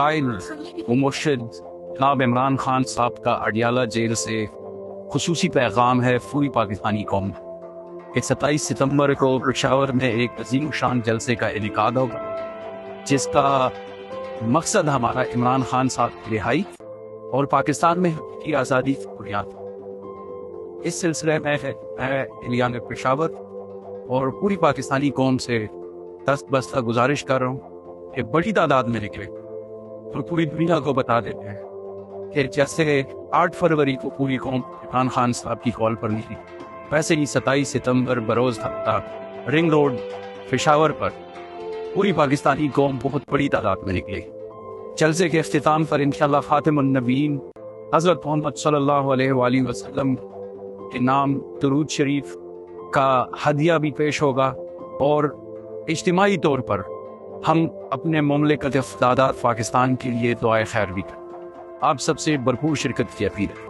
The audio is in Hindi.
कायल व मुर्शिद जनाब इमरान खान साहब का अडियाला जेल से खुसूसी पैगाम है पूरी पाकिस्तानी कौम कि 27 सितंबर को पेशावर में एक अजीम शान जलसे का इनेकाद होगा, जिसका मकसद हमारा इमरान खान साहब की रिहाई और पाकिस्तान में की आज़ादी की बुनियाद। इस सिलसिले में मैं इलियान पेशावर और पूरी पाकिस्तानी कौम से दस्त बस्ता गुजारिश कर रहा हूँ कि बड़ी तादाद में निकले और पूरी दुनिया को बता देते हैं कि जैसे 8 फरवरी को पूरी कौम इमरान खान साहब की कॉल पर निकली, वैसे ही 27 सितंबर बरोज हफ्ता रिंग रोड पेशावर पर पूरी पाकिस्तानी कौम बहुत बड़ी तादाद में निकली। जलसे के इख्तिताम पर इंशाअल्लाह खातिमुन नबीयीन हज़रत मोहम्मद सल्लल्लाहु अलैहि वसल्लम के नाम दुरूद शरीफ का हदिया भी पेश होगा और इज्तिमाई तौर पर हम अपने मुमलिकत अफ़दाद पाकिस्तान के लिए दुआए खैर भी करें। आप सबसे भरपूर शिरकत की अपील है।